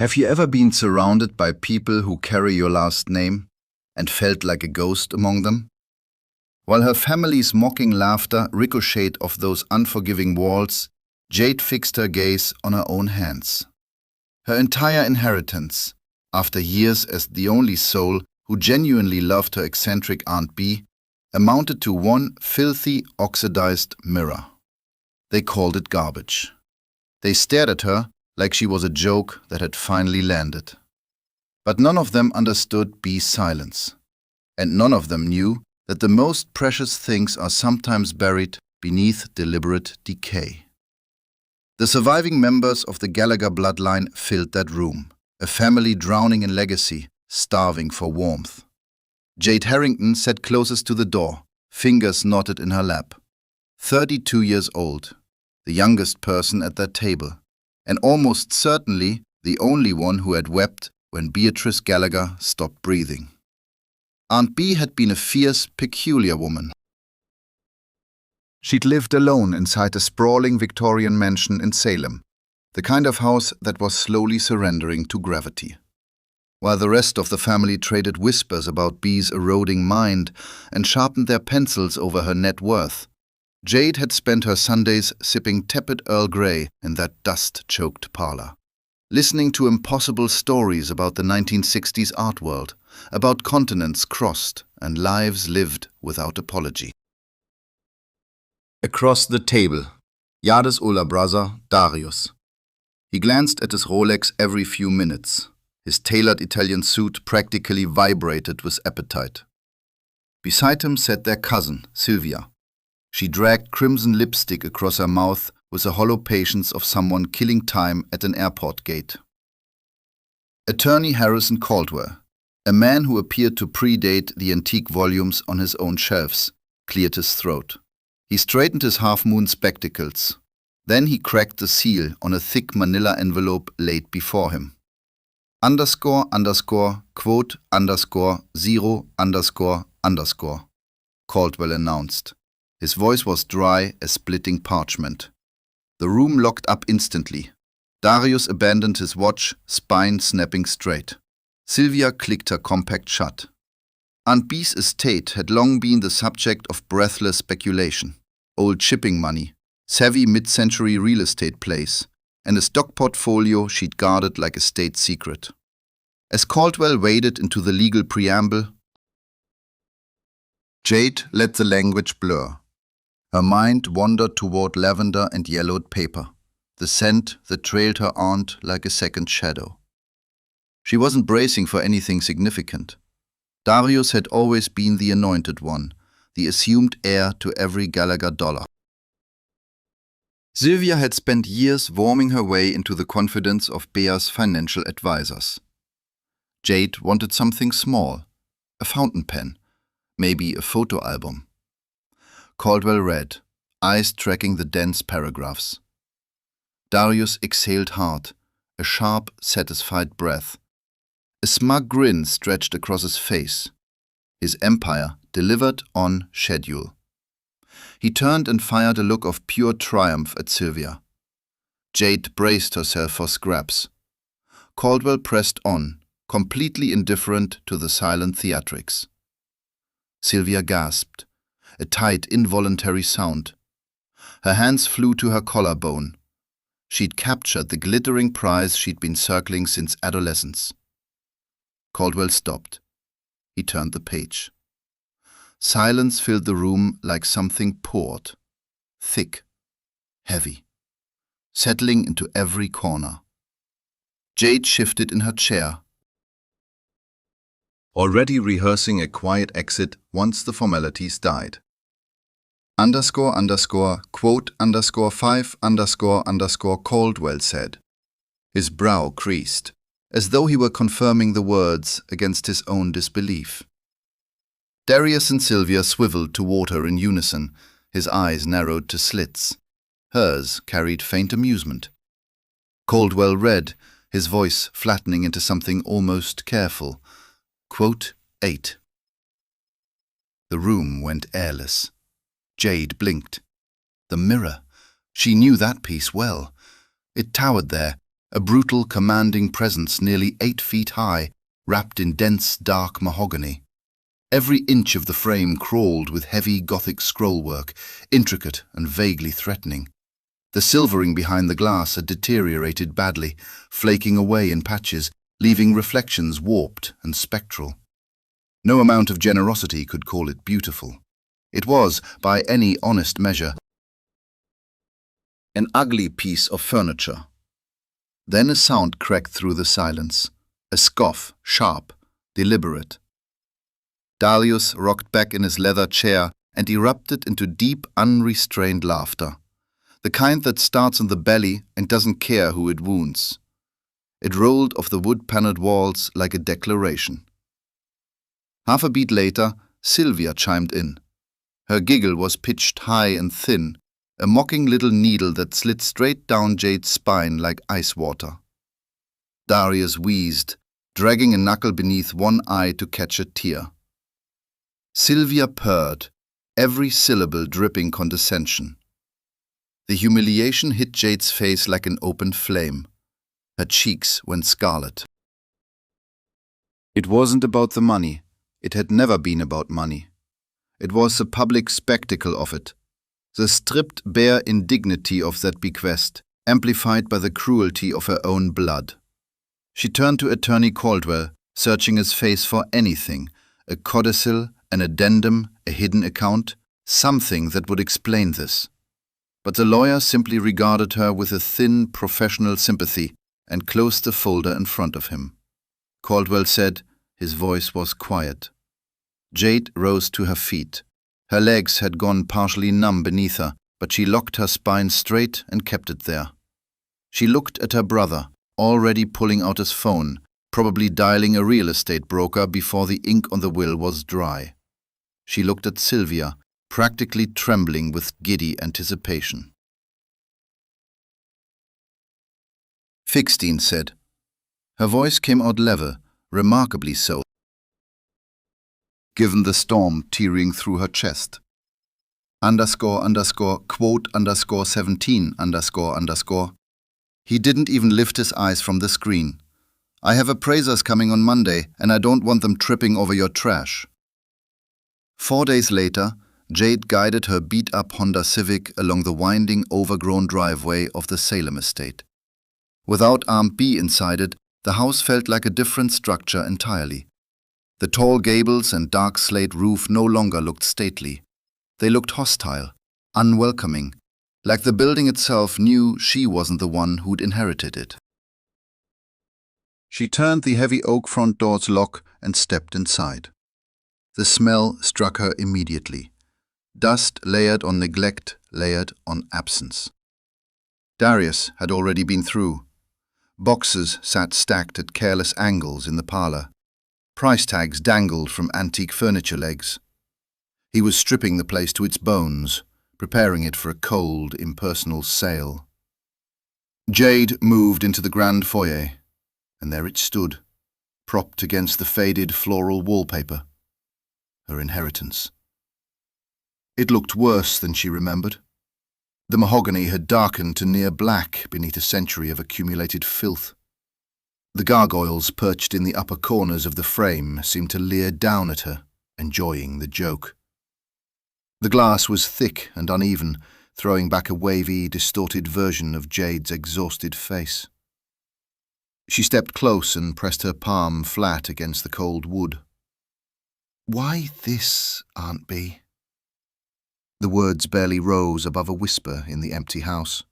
Have you ever been surrounded by people who carry your last name and felt like a ghost among them? While her family's mocking laughter ricocheted off those unforgiving walls, Jade fixed her gaze on her own hands. Her entire inheritance, after years as the only soul who genuinely loved her eccentric Aunt Bee, amounted to one filthy, oxidized mirror. They called it garbage. They stared at her like she was a joke that had finally landed. But none of them understood Bee's silence, and none of them knew that the most precious things are sometimes buried beneath deliberate decay. The surviving members of the Gallagher bloodline filled that room, a family drowning in legacy, starving for warmth. Jade Harrington sat closest to the door, fingers knotted in her lap. 32 years old, the youngest person at that table, and almost certainly the only one who had wept when Beatrice Gallagher stopped breathing. Aunt Bee had been a fierce, peculiar woman. She'd lived alone inside a sprawling Victorian mansion in Salem, the kind of house that was slowly surrendering to gravity. While the rest of the family traded whispers about Bee's eroding mind and sharpened their pencils over her net worth, Jade had spent her Sundays sipping tepid Earl Grey in that dust-choked parlor, listening to impossible stories about the 1960s art world, about continents crossed and lives lived without apology. Across the table, Jade's older brother, Darius. He glanced at his Rolex every few minutes. His tailored Italian suit practically vibrated with appetite. Beside him sat their cousin, Sylvia. She dragged crimson lipstick across her mouth with the hollow patience of someone killing time at an airport gate. Attorney Harrison Caldwell, a man who appeared to predate the antique volumes on his own shelves, cleared his throat. He straightened his half-moon spectacles. Then he cracked the seal on a thick manila envelope laid before him. __quote _0__, Caldwell announced. His voice was dry as splitting parchment. The room locked up instantly. Darius abandoned his watch, spine snapping straight. Sylvia clicked her compact shut. Aunt Bee's estate had long been the subject of breathless speculation. Old shipping money, savvy mid-century real estate plays, and a stock portfolio she'd guarded like a state secret. As Caldwell waded into the legal preamble, Jade let the language blur. Her mind wandered toward lavender and yellowed paper, the scent that trailed her aunt like a second shadow. She wasn't bracing for anything significant. Darius had always been the anointed one, the assumed heir to every Gallagher dollar. Sylvia had spent years worming her way into the confidence of Bea's financial advisors. Jade wanted something small, a fountain pen, maybe a photo album. Caldwell read, eyes tracking the dense paragraphs. Darius exhaled hard, a sharp, satisfied breath. A smug grin stretched across his face. His empire delivered on schedule. He turned and fired a look of pure triumph at Sylvia. Jade braced herself for scraps. Caldwell pressed on, completely indifferent to the silent theatrics. Sylvia gasped, a tight, involuntary sound. Her hands flew to her collarbone. She'd captured the glittering prize she'd been circling since adolescence. Caldwell stopped. He turned the page. Silence filled the room like something poured, thick, heavy, settling into every corner. Jade shifted in her chair, already rehearsing a quiet exit once the formalities died. __quote _5__, Caldwell said. His brow creased, as though he were confirming the words against his own disbelief. Darius and Sylvia swiveled toward her in unison, his eyes narrowed to slits. Hers carried faint amusement. Caldwell read, his voice flattening into something almost careful. Quote 8. The room went airless. Jade blinked. The mirror. She knew that piece well. It towered there, a brutal, commanding presence nearly 8 feet high, wrapped in dense, dark mahogany. Every inch of the frame crawled with heavy Gothic scrollwork, intricate and vaguely threatening. The silvering behind the glass had deteriorated badly, flaking away in patches, leaving reflections warped and spectral. No amount of generosity could call it beautiful. It was, by any honest measure, an ugly piece of furniture. Then a sound cracked through the silence, a scoff, sharp, deliberate. Darius rocked back in his leather chair and erupted into deep, unrestrained laughter, the kind that starts in the belly and doesn't care who it wounds. It rolled off the wood-paneled walls like a declaration. Half a beat later, Sylvia chimed in. Her giggle was pitched high and thin, a mocking little needle that slid straight down Jade's spine like ice water. Darius wheezed, dragging a knuckle beneath one eye to catch a tear. Sylvia purred, every syllable dripping condescension. The humiliation hit Jade's face like an opened flame. Her cheeks went scarlet. It wasn't about the money. It had never been about money. It was the public spectacle of it, the stripped bare indignity of that bequest, amplified by the cruelty of her own blood. She turned to Attorney Caldwell, searching his face for anything, a codicil, an addendum, a hidden account, something that would explain this. But the lawyer simply regarded her with a thin, professional sympathy and closed the folder in front of him. Caldwell said, his voice was quiet. Jade rose to her feet. Her legs had gone partially numb beneath her, but she locked her spine straight and kept it there. She looked at her brother, already pulling out his phone, probably dialing a real estate broker before the ink on the will was dry. She looked at Sylvia, practically trembling with giddy anticipation. Fixstein said. Her voice came out level, remarkably so, given the storm tearing through her chest. __quote _17 __. He didn't even lift his eyes from the screen. I have appraisers coming on Monday, and I don't want them tripping over your trash. 4 days later, Jade guided her beat-up Honda Civic along the winding, overgrown driveway of the Salem estate. Without Arm B inside it, the house felt like a different structure entirely. The tall gables and dark slate roof no longer looked stately. They looked hostile, unwelcoming, like the building itself knew she wasn't the one who'd inherited it. She turned the heavy oak front door's lock and stepped inside. The smell struck her immediately. Dust layered on neglect, layered on absence. Darius had already been through. Boxes sat stacked at careless angles in the parlor. Price tags dangled from antique furniture legs. He was stripping the place to its bones, preparing it for a cold, impersonal sale. Jade moved into the grand foyer, and there it stood, propped against the faded floral wallpaper. Her inheritance. It looked worse than she remembered. The mahogany had darkened to near black beneath a century of accumulated filth. The gargoyles perched in the upper corners of the frame seemed to leer down at her, enjoying the joke. The glass was thick and uneven, throwing back a wavy, distorted version of Jade's exhausted face. She stepped close and pressed her palm flat against the cold wood. "Why this, Aunt B?" The words barely rose above a whisper in the empty house.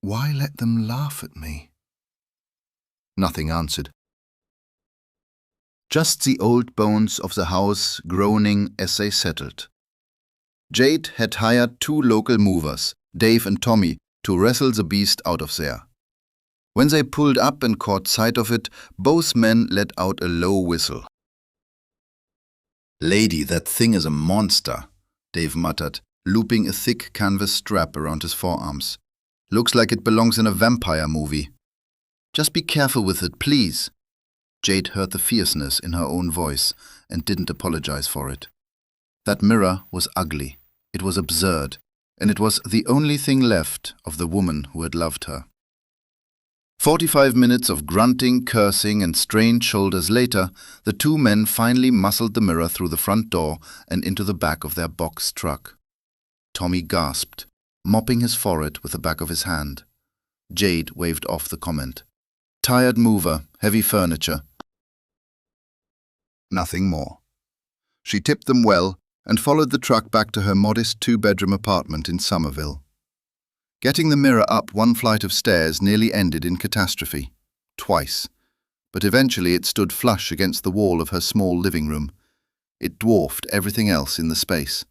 "Why let them laugh at me?" Nothing answered. Just the old bones of the house groaning as they settled. Jade had hired 2 local movers, Dave and Tommy, to wrestle the beast out of there. When they pulled up and caught sight of it, both men let out a low whistle. "Lady, that thing is a monster," Dave muttered, looping a thick canvas strap around his forearms. "Looks like it belongs in a vampire movie." "Just be careful with it, please." Jade heard the fierceness in her own voice and didn't apologize for it. That mirror was ugly, it was absurd, and it was the only thing left of the woman who had loved her. 45 minutes of grunting, cursing, and strained shoulders later, the two men finally muscled the mirror through the front door and into the back of their box truck. Tommy gasped, mopping his forehead with the back of his hand. Jade waved off the comment. Tired mover, heavy furniture. Nothing more. She tipped them well and followed the truck back to her modest two-bedroom apartment in Somerville. Getting the mirror up one flight of stairs nearly ended in catastrophe. Twice. But eventually it stood flush against the wall of her small living room. It dwarfed everything else in the space.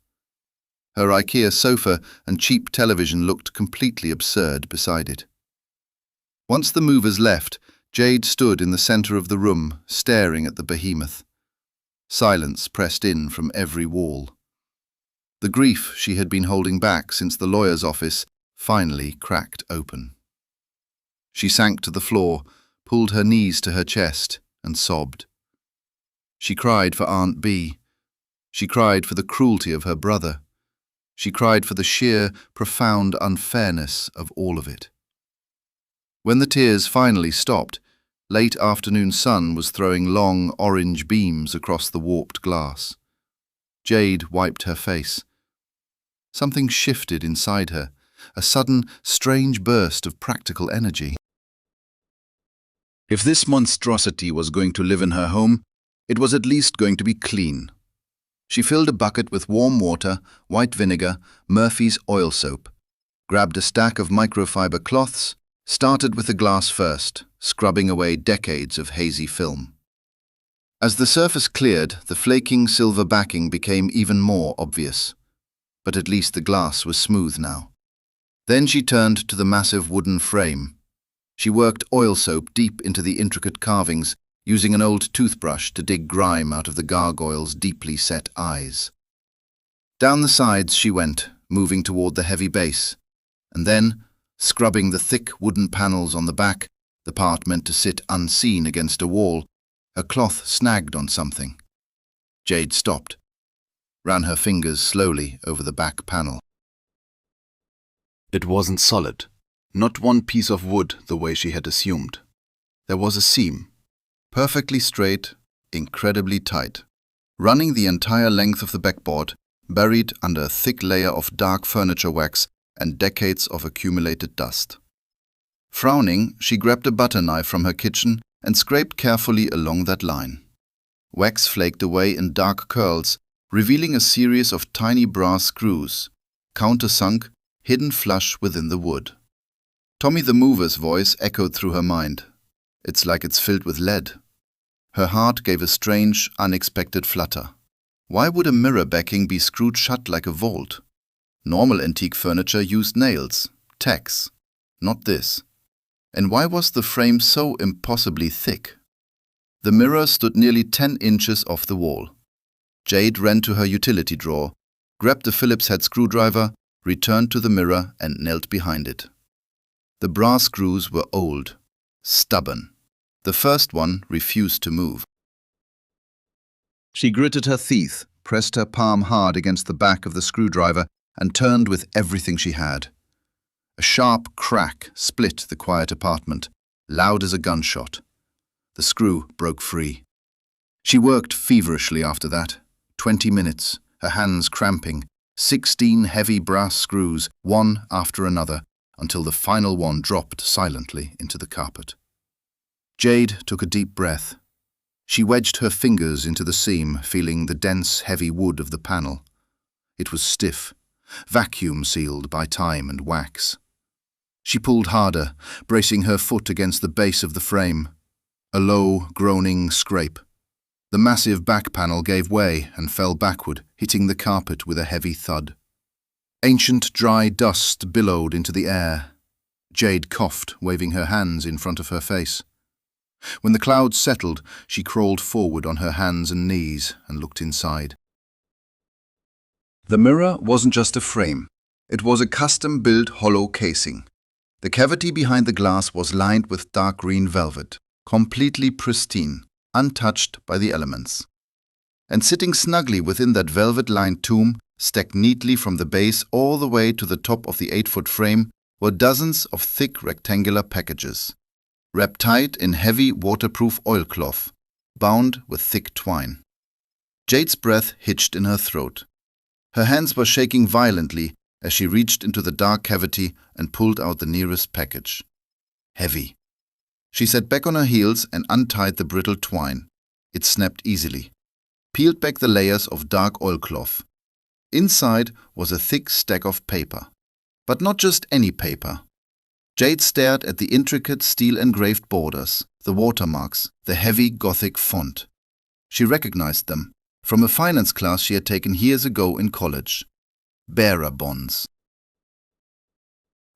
Her IKEA sofa and cheap television looked completely absurd beside it. Once the movers left, Jade stood in the center of the room, staring at the behemoth. Silence pressed in from every wall. The grief she had been holding back since the lawyer's office finally cracked open. She sank to the floor, pulled her knees to her chest, and sobbed. She cried for Aunt Bee. She cried for the cruelty of her brother. She cried for the sheer, profound unfairness of all of it. When the tears finally stopped, late afternoon sun was throwing long orange beams across the warped glass. Jade wiped her face. Something shifted inside her, a sudden, strange burst of practical energy. If this monstrosity was going to live in her home, it was at least going to be clean. She filled a bucket with warm water, white vinegar, Murphy's oil soap, grabbed a stack of microfiber cloths, started with the glass first, scrubbing away decades of hazy film. As the surface cleared, the flaking silver backing became even more obvious. But at least the glass was smooth now. Then she turned to the massive wooden frame. She worked oil soap deep into the intricate carvings, using an old toothbrush to dig grime out of the gargoyle's deeply set eyes. Down the sides she went, moving toward the heavy base, and then, scrubbing the thick wooden panels on the back, the part meant to sit unseen against a wall, her cloth snagged on something. Jade stopped, ran her fingers slowly over the back panel. It wasn't solid, not one piece of wood the way she had assumed. There was a seam, perfectly straight, incredibly tight, running the entire length of the backboard, buried under a thick layer of dark furniture wax and decades of accumulated dust. Frowning, she grabbed a butter knife from her kitchen and scraped carefully along that line. Wax flaked away in dark curls, revealing a series of tiny brass screws, countersunk, hidden flush within the wood. Tommy the Mover's voice echoed through her mind. It's like it's filled with lead. Her heart gave a strange, unexpected flutter. Why would a mirror backing be screwed shut like a vault? Normal antique furniture used nails, tacks, not this. And why was the frame so impossibly thick? The mirror stood nearly 10 inches off the wall. Jade ran to her utility drawer, grabbed a Phillips head screwdriver, returned to the mirror and knelt behind it. The brass screws were old, stubborn. The first one refused to move. She gritted her teeth, pressed her palm hard against the back of the screwdriver, and turned with everything she had. A sharp crack split the quiet apartment, loud as a gunshot. The screw broke free. She worked feverishly after that, 20 minutes, her hands cramping, 16 heavy brass screws, one after another, until the final one dropped silently into the carpet. Jade took a deep breath. She wedged her fingers into the seam, feeling the dense, heavy wood of the panel. It was stiff, vacuum-sealed by time and wax. She pulled harder, bracing her foot against the base of the frame. A low, groaning scrape. The massive back panel gave way and fell backward, hitting the carpet with a heavy thud. Ancient dry dust billowed into the air. Jade coughed, waving her hands in front of her face. When the clouds settled, she crawled forward on her hands and knees and looked inside. The mirror wasn't just a frame. It was a custom-built hollow casing. The cavity behind the glass was lined with dark green velvet, completely pristine, untouched by the elements. And sitting snugly within that velvet-lined tomb, stacked neatly from the base all the way to the top of the 8-foot frame, were dozens of thick rectangular packages. wrapped tight in heavy waterproof oilcloth, bound with thick twine. Jade's breath hitched in her throat. Her hands were shaking violently as she reached into the dark cavity and pulled out the nearest package. Heavy. She sat back on her heels and untied the brittle twine. It snapped easily. Peeled back the layers of dark oilcloth. Inside was a thick stack of paper. But not just any paper. Jade stared at the intricate steel-engraved borders, the watermarks, the heavy Gothic font. She recognized them from a finance class she had taken years ago in college. Bearer bonds.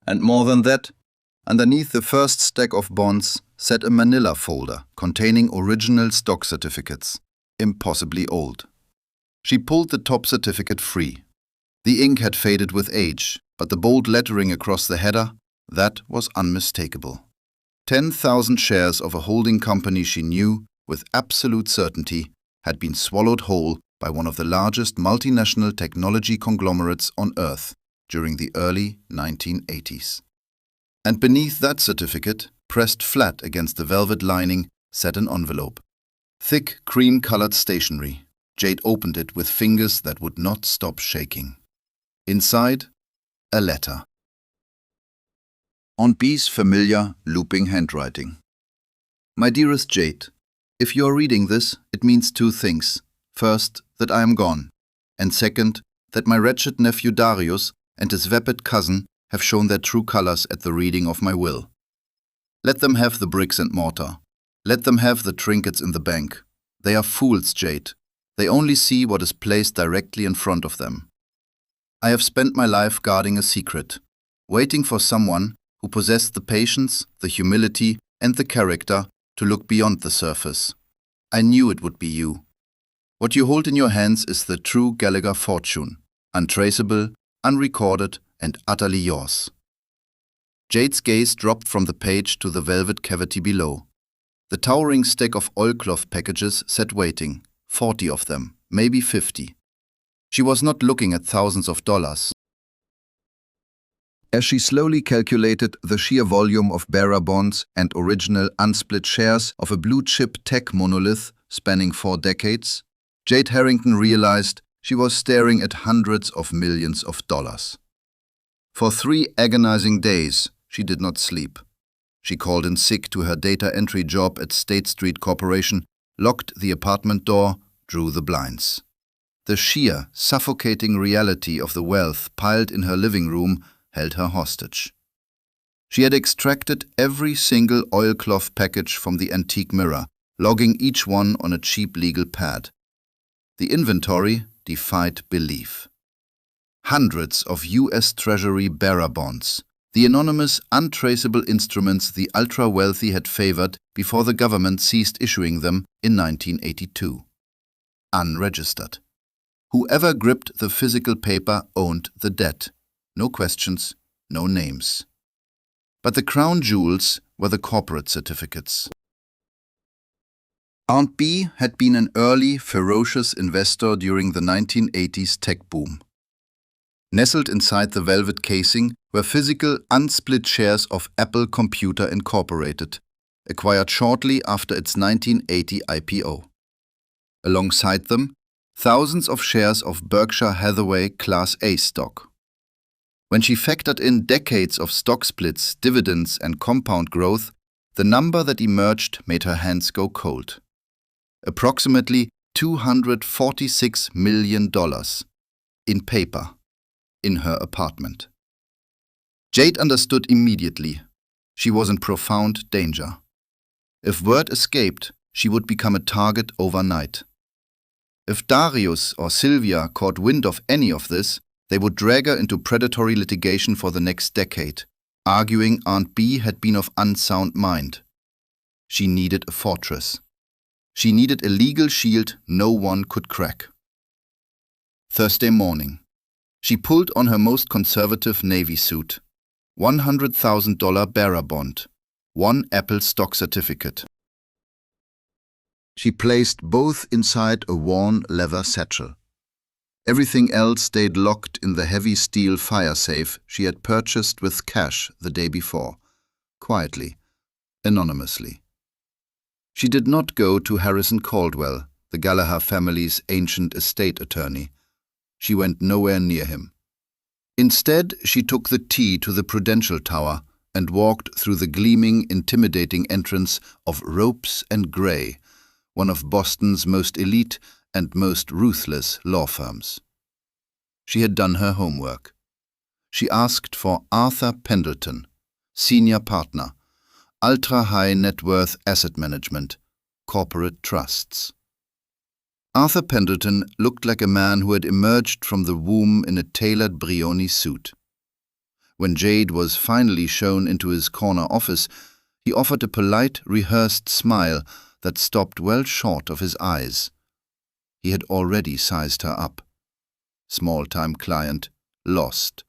And more than that, underneath the first stack of bonds sat a manila folder containing original stock certificates, impossibly old. She pulled the top certificate free. The ink had faded with age, but the bold lettering across the header, that was unmistakable. 10,000 shares of a holding company she knew, with absolute certainty, had been swallowed whole by one of the largest multinational technology conglomerates on Earth during the early 1980s. And beneath that certificate, pressed flat against the velvet lining, sat an envelope. Thick, cream-colored stationery. Jade opened it with fingers that would not stop shaking. Inside, a letter. Aunt Bee's familiar, looping handwriting. My dearest Jade, if you are reading this, it means two things. First, that I am gone. And second, that my wretched nephew Darius and his vapid cousin have shown their true colors at the reading of my will. Let them have the bricks and mortar. Let them have the trinkets in the bank. They are fools, Jade. They only see what is placed directly in front of them. I have spent my life guarding a secret, waiting for someone who possessed the patience, the humility, and the character to look beyond the surface. I knew it would be you. What you hold in your hands is the true Gallagher fortune, untraceable, unrecorded, and utterly yours. Jade's gaze dropped from the page to the velvet cavity below. The towering stack of oilcloth packages sat waiting, 40 of them, maybe 50. She was not looking at thousands of dollars. As she slowly calculated the sheer volume of bearer bonds and original unsplit shares of a blue-chip tech monolith spanning 4 decades, Jade Harrington realized she was staring at hundreds of millions of dollars. For 3 agonizing days, she did not sleep. She called in sick to her data entry job at State Street Corporation, locked the apartment door, drew the blinds. The sheer, suffocating reality of the wealth piled in her living room held her hostage. She had extracted every single oilcloth package from the antique mirror, logging each one on a cheap legal pad. The inventory defied belief. Hundreds of U.S. Treasury bearer bonds, the anonymous, untraceable instruments the ultra-wealthy had favored before the government ceased issuing them in 1982. Unregistered. Whoever gripped the physical paper owned the debt. No questions, no names. But the crown jewels were the corporate certificates. Aunt Bee had been an early, ferocious investor during the 1980s tech boom. Nestled inside the velvet casing were physical, unsplit shares of Apple Computer Incorporated, acquired shortly after its 1980 IPO. Alongside them, thousands of shares of Berkshire Hathaway Class A stock. When she factored in decades of stock splits, dividends, and compound growth, the number that emerged made her hands go cold. Approximately $246 million in paper in her apartment. Jade understood immediately. She was in profound danger. If word escaped, she would become a target overnight. If Darius or Sylvia caught wind of any of this, they would drag her into predatory litigation for the next decade, arguing Aunt Bee had been of unsound mind. She needed a fortress. She needed a legal shield no one could crack. Thursday morning. She pulled on her most conservative navy suit. $100,000 bearer bond. 1 Apple stock certificate. She placed both inside a worn leather satchel. Everything else stayed locked in the heavy steel fire safe she had purchased with cash the day before, quietly, anonymously. She did not go to Harrison Caldwell, the Gallagher family's ancient estate attorney. She went nowhere near him. Instead, she took the T to the Prudential Tower and walked through the gleaming, intimidating entrance of Ropes and Gray, one of Boston's most elite and most ruthless law firms. She had done her homework. She asked for Arthur Pendleton, senior partner, ultra-high net worth asset management, corporate trusts. Arthur Pendleton looked like a man who had emerged from the womb in a tailored Brioni suit. When Jade was finally shown into his corner office, he offered a polite, rehearsed smile that stopped well short of his eyes. He had already sized her up. Small-time client, lost,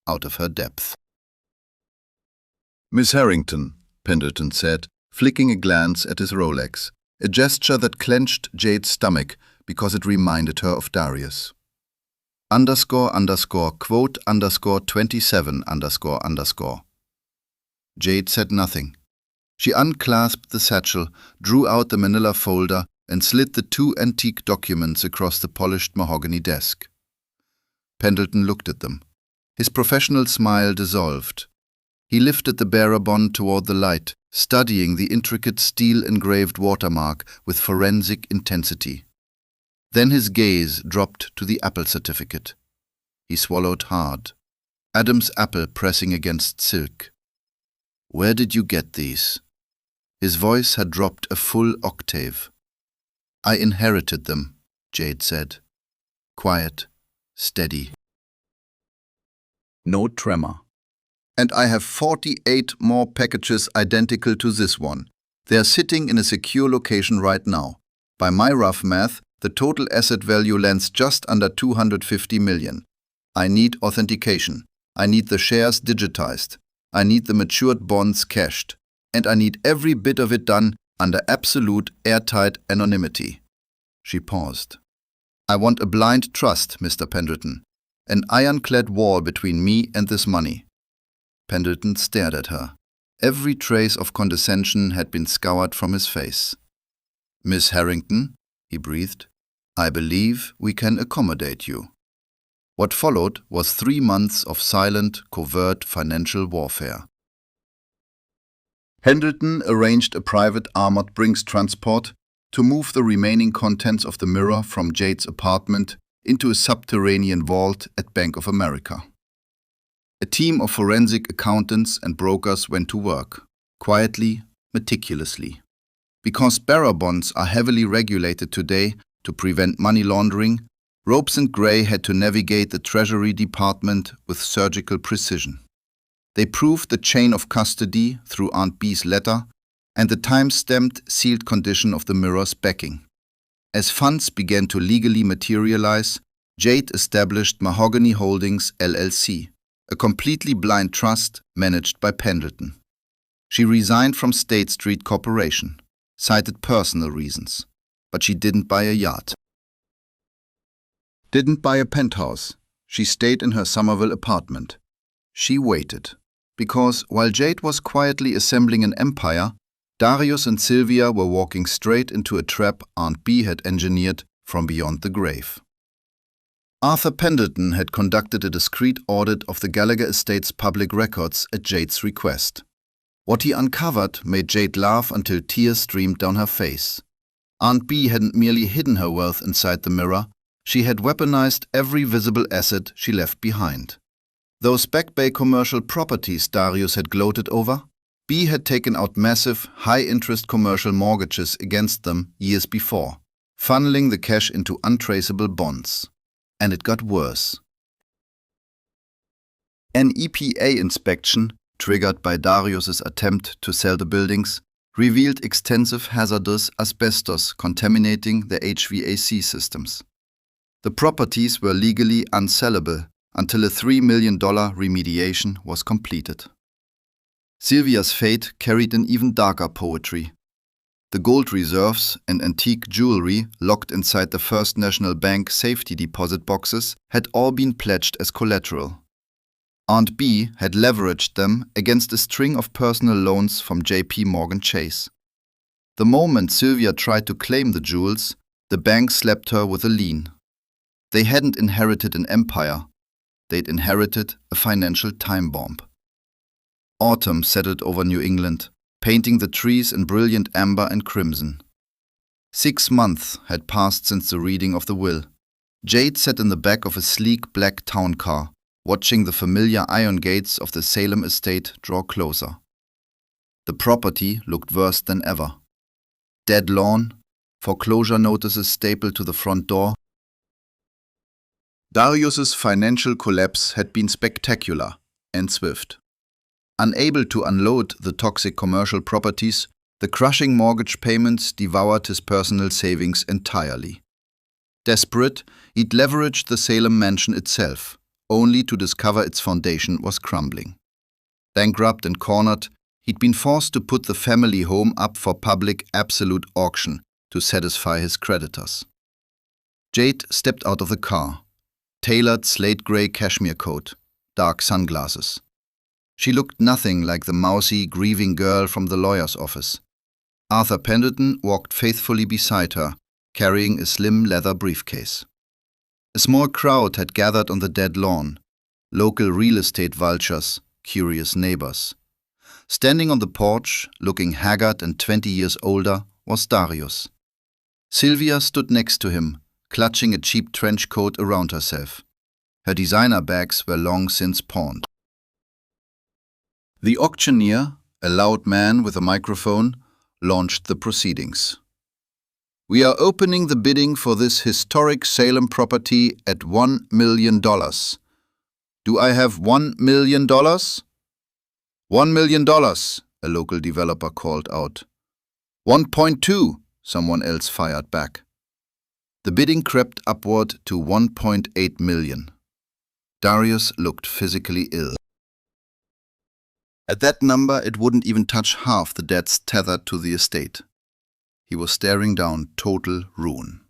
out of her depth. "Miss Harrington," Pendleton said, flicking a glance at his Rolex, a gesture that clenched Jade's stomach because it reminded her of Darius. __quote_27__. Jade said nothing. She unclasped the satchel, drew out the manila folder, and slid the 2 antique documents across the polished mahogany desk. Pendleton looked at them. His professional smile dissolved. He lifted the bearer bond toward the light, studying the intricate steel-engraved watermark with forensic intensity. Then his gaze dropped to the apple certificate. He swallowed hard. Adam's apple pressing against silk. "Where did you get these?" His voice had dropped a full octave. "I inherited them," Jade said. Quiet, steady. No tremor. "And I have 48 more packages identical to this one. They are sitting in a secure location right now. By my rough math, the total asset value lands just under 250 million. I need authentication. I need the shares digitized. I need the matured bonds cashed. And I need every bit of it done under absolute airtight anonymity." She paused. "I want a blind trust, Mr. Pendleton. An ironclad wall between me and this money." Pendleton stared at her. Every trace of condescension had been scoured from his face. "Miss Harrington," he breathed, "I believe we can accommodate you." What followed was 3 months of silent, covert financial warfare. Pendleton arranged a private armored Brinks transport to move the remaining contents of the Mirror from Jade's apartment into a subterranean vault at Bank of America. A team of forensic accountants and brokers went to work, quietly, meticulously. Because bearer bonds are heavily regulated today to prevent money laundering, Ropes and Gray had to navigate the Treasury Department with surgical precision. They proved the chain of custody through Aunt Bee's letter and the time-stamped sealed condition of the Mirror's backing. As funds began to legally materialize, Jade established Mahogany Holdings LLC, a completely blind trust managed by Pendleton. She resigned from State Street Corporation, cited personal reasons, but she didn't buy a yacht. Didn't buy a penthouse. She stayed in her Somerville apartment. She waited, because while Jade was quietly assembling an empire, Darius and Sylvia were walking straight into a trap Aunt Bee had engineered from beyond the grave. Arthur Pendleton had conducted a discreet audit of the Gallagher estate's public records at Jade's request. What he uncovered made Jade laugh until tears streamed down her face. Aunt Bee hadn't merely hidden her wealth inside the Mirror, she had weaponized every visible asset she left behind. Those Back Bay commercial properties Darius had gloated over, Bee had taken out massive, high-interest commercial mortgages against them years before, funneling the cash into untraceable bonds. And it got worse. An EPA inspection, triggered by Darius's attempt to sell the buildings, revealed extensive hazardous asbestos contaminating the HVAC systems. The properties were legally unsellable until a $3 million remediation was completed. Sylvia's fate carried an even darker poetry. The gold reserves and antique jewelry locked inside the First National Bank safety deposit boxes had all been pledged as collateral. Aunt B had leveraged them against a string of personal loans from JP Morgan Chase. The moment Sylvia tried to claim the jewels, the bank slapped her with a lien. They hadn't inherited an empire. They'd inherited a financial time bomb. Autumn settled over New England, painting the trees in brilliant amber and crimson. 6 months had passed since the reading of the will. Jade sat in the back of a sleek black town car, watching the familiar iron gates of the Salem estate draw closer. The property looked worse than ever. Dead lawn, foreclosure notices stapled to the front door. Darius's financial collapse had been spectacular and swift. Unable to unload the toxic commercial properties, the crushing mortgage payments devoured his personal savings entirely. Desperate, he'd leveraged the Salem mansion itself, only to discover its foundation was crumbling. Bankrupt and cornered, he'd been forced to put the family home up for public absolute auction to satisfy his creditors. Jade stepped out of the car. Tailored slate-gray cashmere coat, dark sunglasses. She looked nothing like the mousy, grieving girl from the lawyer's office. Arthur Pendleton walked faithfully beside her, carrying a slim leather briefcase. A small crowd had gathered on the dead lawn, local real estate vultures, curious neighbors. Standing on the porch, looking haggard and 20 years older, was Darius. Sylvia stood next to him, clutching a cheap trench coat around herself. Her designer bags were long since pawned. The auctioneer, a loud man with a microphone, launched the proceedings. "We are opening the bidding for this historic Salem property at $1 million. Do I have $1 million? $1 million, a local developer called out. 1.2, someone else fired back. The bidding crept upward to 1.8 million. Darius looked physically ill. At that number, it wouldn't even touch half the debts tethered to the estate. He was staring down total ruin.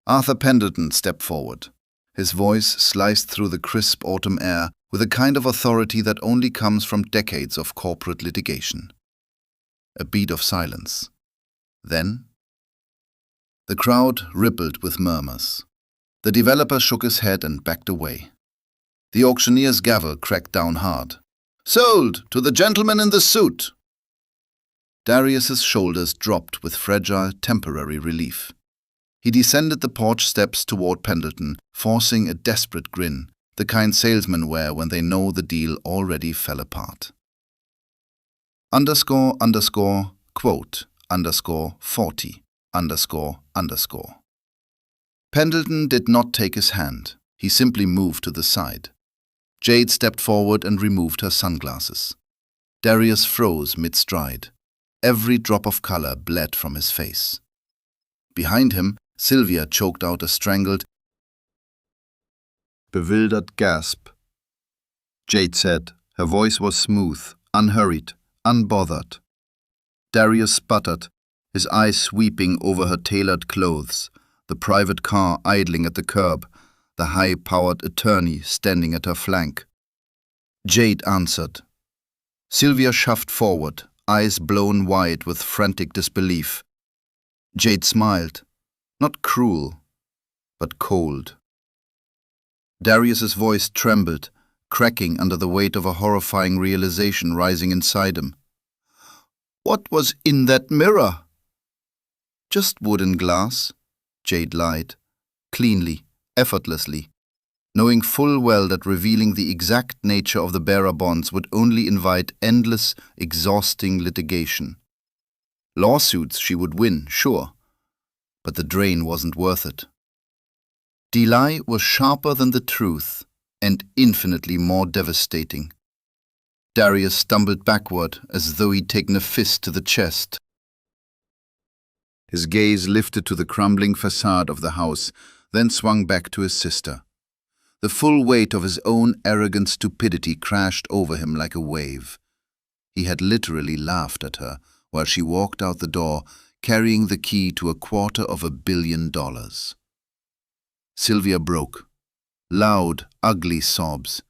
Arthur Pendleton stepped forward. His voice sliced through the crisp autumn air with a kind of authority that only comes from decades of corporate litigation. A beat of silence. Then, the crowd rippled with murmurs. The developer shook his head and backed away. The auctioneer's gavel cracked down hard. "Sold to the gentleman in the suit!" Darius's shoulders dropped with fragile, temporary relief. He descended the porch steps toward Pendleton, forcing a desperate grin, the kind salesmen wear when they know the deal already fell apart. __quote _40 __. Pendleton did not take his hand. He simply moved to the side. Jade stepped forward and removed her sunglasses. Darius froze mid-stride. Every drop of color bled from his face. Behind him, Sylvia choked out a strangled, bewildered gasp. Jade said. Her voice was smooth, unhurried, unbothered. Darius sputtered, his eyes sweeping over her tailored clothes, the private car idling at the curb, the high-powered attorney standing at her flank. Jade answered. Sylvia shoved forward, eyes blown wide with frantic disbelief. Jade smiled, not cruel, but cold. Darius's voice trembled, cracking under the weight of a horrifying realization rising inside him. "What was in that mirror?" "Just wood and glass," Jade lied, cleanly, effortlessly, knowing full well that revealing the exact nature of the bearer bonds would only invite endless, exhausting litigation. Lawsuits she would win, sure, but the drain wasn't worth it. The lie was sharper than the truth and infinitely more devastating. Darius stumbled backward as though he'd taken a fist to the chest. His gaze lifted to the crumbling facade of the house, then swung back to his sister. The full weight of his own arrogant stupidity crashed over him like a wave. He had literally laughed at her while she walked out the door, carrying the key to $250 million. Sylvia broke. Loud, ugly sobs.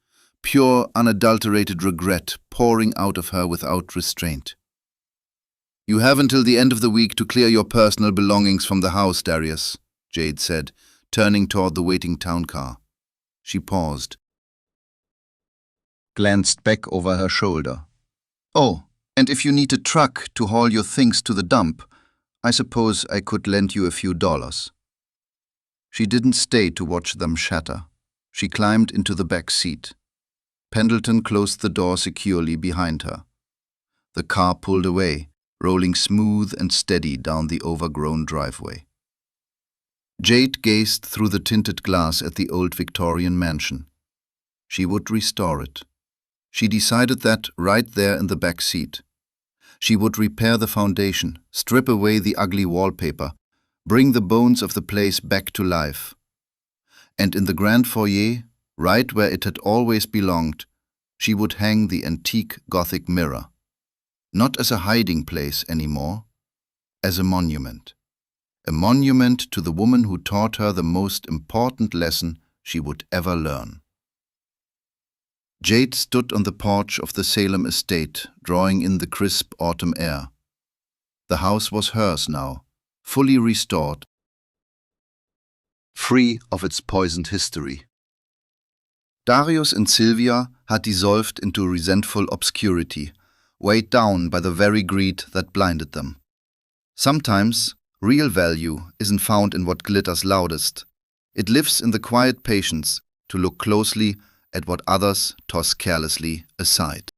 pure, unadulterated regret pouring out of her without restraint. "You have until the end of the week to clear your personal belongings from the house, Darius," Jade said, turning toward the waiting town car. She paused, glanced back over her shoulder. "Oh, and if you need a truck to haul your things to the dump, I suppose I could lend you a few dollars." She didn't stay to watch them shatter. She climbed into the back seat. Pendleton closed the door securely behind her. The car pulled away, rolling smooth and steady down the overgrown driveway. Jade gazed through the tinted glass at the old Victorian mansion. She would restore it. She decided that right there in the back seat. She would repair the foundation, strip away the ugly wallpaper, bring the bones of the place back to life. And in the grand foyer, right where it had always belonged, she would hang the antique Gothic mirror. Not as a hiding place anymore, as a monument. A monument to the woman who taught her the most important lesson she would ever learn. Jade stood on the porch of the Salem estate, drawing in the crisp autumn air. The house was hers now, fully restored, free of its poisoned history. Darius and Sylvia had dissolved into resentful obscurity, weighed down by the very greed that blinded them. Sometimes, real value isn't found in what glitters loudest. It lives in the quiet patience to look closely at what others toss carelessly aside.